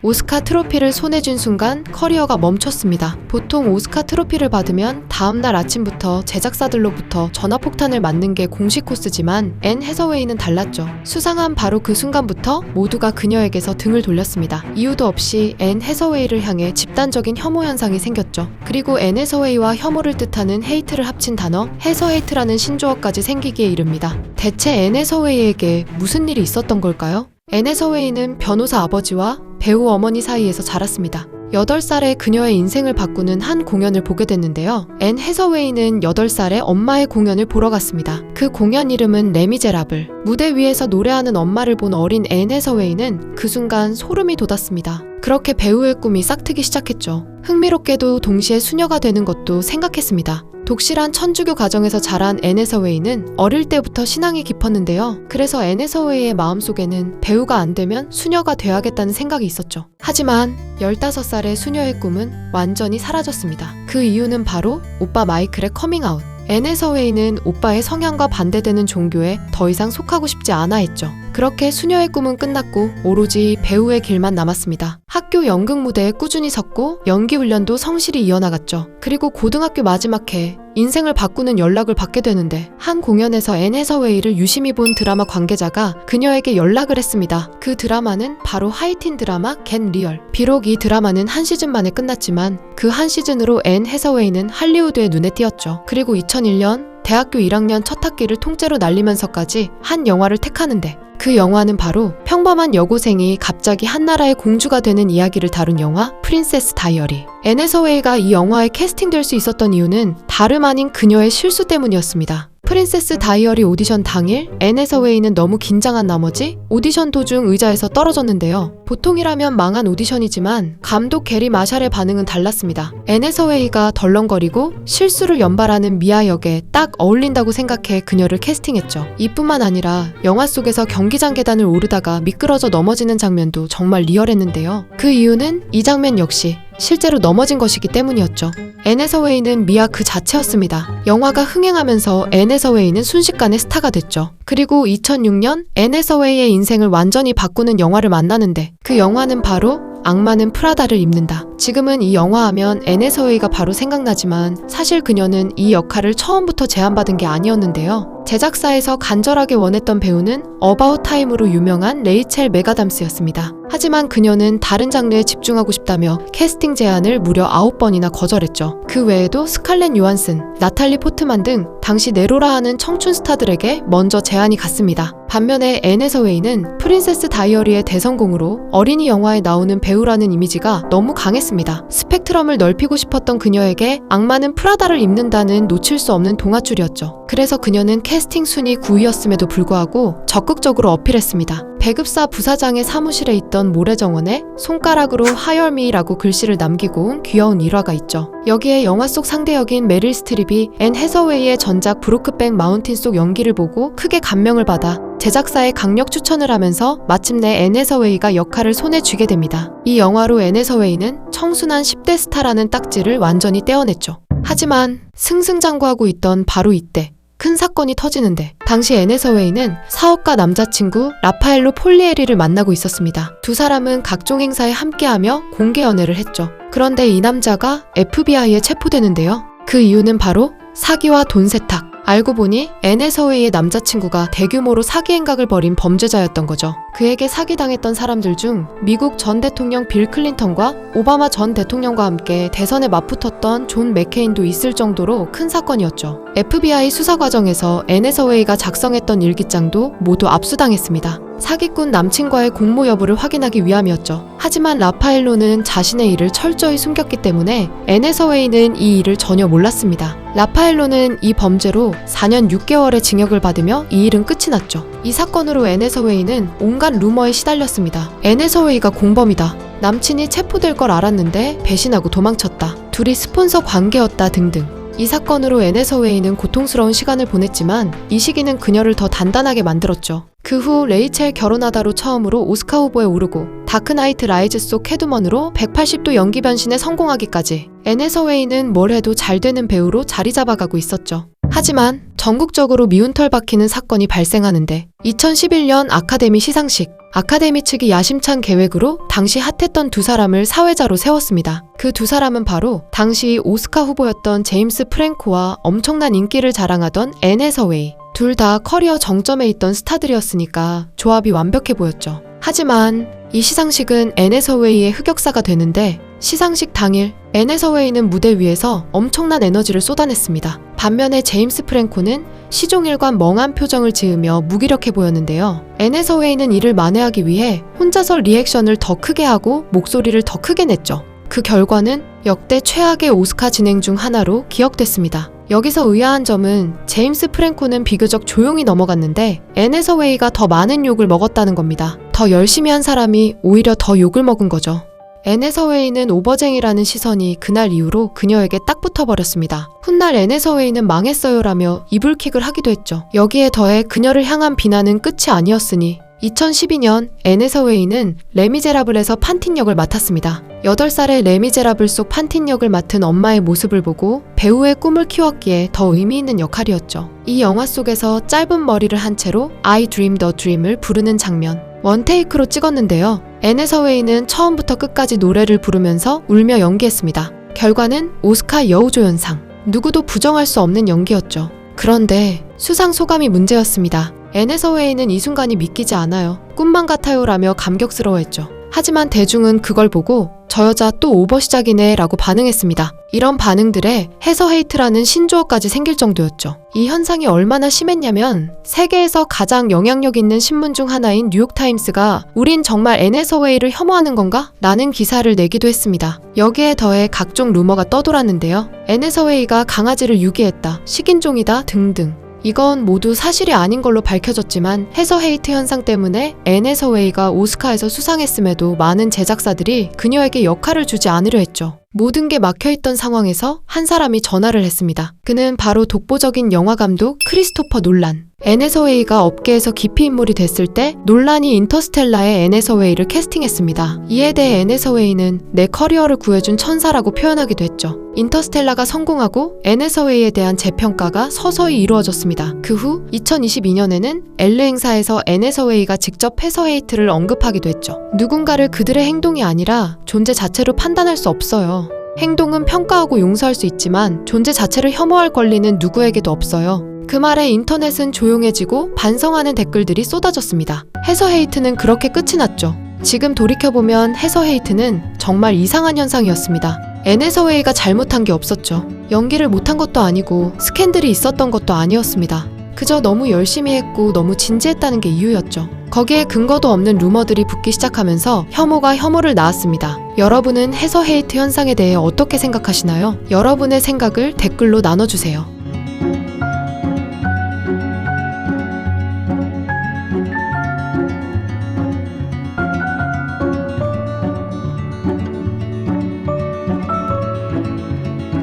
오스카 트로피를 손에 쥔 순간 커리어가 멈췄습니다. 보통 오스카 트로피를 받으면 다음날 아침부터 제작사들로부터 전화폭탄을 맞는 게 공식 코스지만 앤 해서웨이는 달랐죠. 수상한 바로 그 순간부터 모두가 그녀에게서 등을 돌렸습니다. 이유도 없이 앤 해서웨이를 향해 집단적인 혐오 현상이 생겼죠. 그리고 앤 해서웨이와 혐오를 뜻하는 헤이트를 합친 단어 해서헤이트라는 신조어까지 생기기에 이릅니다. 대체 앤 해서웨이에게 무슨 일이 있었던 걸까요? 앤 해서웨이는 변호사 아버지와 배우 어머니 사이에서 자랐습니다. 8살에 그녀의 인생을 바꾸는 한 공연을 보게 됐는데요. 앤 해서웨이는 8살에 엄마의 공연을 보러 갔습니다. 그 공연 이름은 레미제라블. 무대 위에서 노래하는 엄마를 본 어린 앤 해서웨이는 그 순간 소름이 돋았습니다. 그렇게 배우의 꿈이 싹트기 시작했죠. 흥미롭게도 동시에 수녀가 되는 것도 생각했습니다. 독실한 천주교 가정에서 자란 앤 해서웨이는 어릴 때부터 신앙이 깊었는데요. 그래서 앤 해서웨이의 마음속에는 배우가 안 되면 수녀가 돼야겠다는 생각이 있었죠. 하지만 15살의 수녀의 꿈은 완전히 사라졌습니다. 그 이유는 바로 오빠 마이클의 커밍아웃. 앤 해서웨이는 오빠의 성향과 반대되는 종교에 더 이상 속하고 싶지 않아 했죠. 그렇게 수녀의 꿈은 끝났고 오로지 배우의 길만 남았습니다. 학교 연극 무대에 꾸준히 섰고 연기 훈련도 성실히 이어나갔죠. 그리고 고등학교 마지막 해 인생을 바꾸는 연락을 받게 되는데 한 공연에서 앤 해서웨이를 유심히 본 드라마 관계자가 그녀에게 연락을 했습니다. 그 드라마는 바로 하이틴 드라마 겟 리얼. 비록 이 드라마는 한 시즌 만에 끝났지만 그 한 시즌으로 앤 해서웨이는 할리우드의 눈에 띄었죠. 그리고 2001년 대학교 1학년 첫 학기를 통째로 날리면서까지 한 영화를 택하는데 그 영화는 바로 평범한 여고생이 갑자기 한나라의 공주가 되는 이야기를 다룬 영화 프린세스 다이어리. 앤 해서웨이가 이 영화에 캐스팅될 수 있었던 이유는 다름 아닌 그녀의 실수 때문이었습니다. 프린세스 다이어리 오디션 당일 앤 해서웨이는 너무 긴장한 나머지 오디션 도중 의자에서 떨어졌는데요. 보통이라면 망한 오디션이지만 감독 게리 마샬의 반응은 달랐습니다. 앤 해서웨이가 덜렁거리고 실수를 연발하는 미아 역에 딱 어울린다고 생각해 그녀를 캐스팅했죠. 이뿐만 아니라 영화 속에서 경기장 계단을 오르다가 미끄러져 넘어지는 장면도 정말 리얼했는데요. 그 이유는 이 장면 역시 실제로 넘어진 것이기 때문이었죠. 앤 해서웨이는 미아 그 자체였습니다. 영화가 흥행하면서 앤 해서웨이는 순식간에 스타가 됐죠. 그리고 2006년 앤 해서웨이의 인생을 완전히 바꾸는 영화를 만나는데 그 영화는 바로 악마는 프라다를 입는다. 지금은 이 영화 하면 앤 해서웨이가 바로 생각나지만 사실 그녀는 이 역할을 처음부터 제안받은 게 아니었는데요. 제작사에서 간절하게 원했던 배우는 어바웃 타임으로 유명한 레이첼 맥아담스였습니다. 하지만 그녀는 다른 장르에 집중하고 싶다며 캐스팅 제안을 무려 9번이나 거절했죠. 그 외에도 스칼렛 요한슨, 나탈리 포트만 등 당시 네로라 하는 청춘 스타들에게 먼저 제안이 갔습니다. 반면에 앤 해서웨이는 프린세스 다이어리의 대성공으로 어린이 영화에 나오는 배우라는 이미지가 너무 강했습니다. 스펙트럼을 넓히고 싶었던 그녀에게 악마는 프라다를 입는다는 놓칠 수 없는 동아줄이었죠. 그래서 그녀는 캐스팅 순위 9위였음에도 불구하고 적극적으로 어필했습니다. 배급사 부사장의 사무실에 있던 모래정원에 손가락으로 하열미라고 글씨를 남기고 온 귀여운 일화가 있죠. 여기에 영화 속 상대역인 메릴 스트립이 앤 해서웨이의 전작 브로크백 마운틴 속 연기를 보고 크게 감명을 받아 제작사에 강력 추천을 하면서 마침내 앤 해서웨이가 역할을 손에 쥐게 됩니다. 이 영화로 앤 해서웨이는 청순한 10대 스타라는 딱지를 완전히 떼어냈죠. 하지만 승승장구하고 있던 바로 이때 큰 사건이 터지는데 당시 앤 해서웨이는 사업가 남자친구 라파엘로 폴리에리를 만나고 있었습니다. 두 사람은 각종 행사에 함께하며 공개 연애를 했죠. 그런데 이 남자가 FBI에 체포되는데요. 그 이유는 바로 사기와 돈 세탁. 알고 보니 앤 해서웨이의 남자친구가 대규모로 사기 행각을 벌인 범죄자였던 거죠. 그에게 사기당했던 사람들 중 미국 전 대통령 빌 클린턴과 오바마 전 대통령과 함께 대선에 맞붙었던 존 맥케인도 있을 정도로 큰 사건이었죠. FBI 수사 과정에서 앤 해서웨이가 작성했던 일기장도 모두 압수당했습니다. 사기꾼 남친과의 공모 여부를 확인하기 위함이었죠. 하지만 라파엘로는 자신의 일을 철저히 숨겼기 때문에 앤 해서웨이는 이 일을 전혀 몰랐습니다. 라파엘로는 이 범죄로 4년 6개월의 징역을 받으며 이 일은 끝이 났죠. 이 사건으로 앤 해서웨이는 온갖 루머에 시달렸습니다. 앤 해서웨이가 공범이다. 남친이 체포될 걸 알았는데 배신하고 도망쳤다. 둘이 스폰서 관계였다 등등. 이 사건으로 앤 해서웨이는 고통스러운 시간을 보냈지만 이 시기는 그녀를 더 단단하게 만들었죠. 그 후 레이첼 결혼하다로 처음으로 오스카 후보에 오르고 다크나이트 라이즈 속 캐두먼으로 180도 연기 변신에 성공하기까지 앤 해서웨이는 뭘 해도 잘 되는 배우로 자리 잡아가고 있었죠. 하지만 전국적으로 미운 털 박히는 사건이 발생하는데 2011년 아카데미 시상식, 아카데미 측이 야심찬 계획으로 당시 핫했던 두 사람을 사회자로 세웠습니다. 그 두 사람은 바로 당시 오스카 후보였던 제임스 프랭코와 엄청난 인기를 자랑하던 앤 해서웨이. 둘 다 커리어 정점에 있던 스타들이었으니까 조합이 완벽해 보였죠. 하지만 이 시상식은 앤 해서웨이의 흑역사가 되는데 시상식 당일 앤 해서웨이는 무대 위에서 엄청난 에너지를 쏟아냈습니다. 반면에 제임스 프랭코는 시종일관 멍한 표정을 지으며 무기력해 보였는데요. 앤 해서웨이는 이를 만회하기 위해 혼자서 리액션을 더 크게 하고 목소리를 더 크게 냈죠. 그 결과는 역대 최악의 오스카 진행 중 하나로 기억됐습니다. 여기서 의아한 점은 제임스 프랭코는 비교적 조용히 넘어갔는데 앤 해서웨이가 더 많은 욕을 먹었다는 겁니다. 더 열심히 한 사람이 오히려 더 욕을 먹은 거죠. 앤 해서웨이는 오버쟁이라는 시선이 그날 이후로 그녀에게 딱 붙어버렸습니다. 훗날 앤 해서웨이는 망했어요라며 이불킥을 하기도 했죠. 여기에 더해 그녀를 향한 비난은 끝이 아니었으니 2012년 앤 해서웨이는 레미제라블에서 판틴 역을 맡았습니다. 8살의 레미제라블 속 판틴 역을 맡은 엄마의 모습을 보고 배우의 꿈을 키웠기에 더 의미 있는 역할이었죠. 이 영화 속에서 짧은 머리를 한 채로 I Dreamed a Dream을 부르는 장면, 원테이크로 찍었는데요. 앤 해서웨이는 처음부터 끝까지 노래를 부르면서 울며 연기했습니다. 결과는 오스카 여우조연상. 누구도 부정할 수 없는 연기였죠. 그런데 수상 소감이 문제였습니다. 앤 해서웨이는 이 순간이 믿기지 않아요. 꿈만 같아요라며 감격스러워했죠. 하지만 대중은 그걸 보고 저 여자 또 오버 시작이네 라고 반응했습니다. 이런 반응들에 해서 헤이트라는 신조어까지 생길 정도였죠. 이 현상이 얼마나 심했냐면 세계에서 가장 영향력 있는 신문 중 하나인 뉴욕타임스가 우린 정말 앤 해서웨이를 혐오하는 건가? 라는 기사를 내기도 했습니다. 여기에 더해 각종 루머가 떠돌았는데요. 앤 해서웨이가 강아지를 유기했다, 식인종이다 등등. 이건 모두 사실이 아닌 걸로 밝혀졌지만 해서 헤이트 현상 때문에 앤 해서웨이가 오스카에서 수상했음에도 많은 제작사들이 그녀에게 역할을 주지 않으려 했죠. 모든 게 막혀있던 상황에서 한 사람이 전화를 했습니다. 그는 바로 독보적인 영화감독 크리스토퍼 놀란. 앤 해서웨이가 업계에서 깊이 인물이 됐을 때 놀란이 인터스텔라에 앤 해서웨이를 캐스팅했습니다. 이에 대해 앤 해서웨이는 내 커리어를 구해준 천사라고 표현하기도 했죠. 인터스텔라가 성공하고 앤 해서웨이에 대한 재평가가 서서히 이루어졌습니다. 그 후 2022년에는 엘르 행사에서 앤 해서웨이가 직접 해서 헤이트를 언급하기도 했죠. 누군가를 그들의 행동이 아니라 존재 자체로 판단할 수 없어요. 행동은 평가하고 용서할 수 있지만 존재 자체를 혐오할 권리는 누구에게도 없어요. 그 말에 인터넷은 조용해지고 반성하는 댓글들이 쏟아졌습니다. 해서 헤이트는 그렇게 끝이 났죠. 지금 돌이켜보면 해서 헤이트는 정말 이상한 현상이었습니다. 앤 해서웨이가 잘못한 게 없었죠. 연기를 못한 것도 아니고 스캔들이 있었던 것도 아니었습니다. 그저 너무 열심히 했고 너무 진지했다는 게 이유였죠. 거기에 근거도 없는 루머들이 붙기 시작하면서 혐오가 혐오를 낳았습니다. 여러분은 해서 헤이트 현상에 대해 어떻게 생각하시나요? 여러분의 생각을 댓글로 나눠주세요.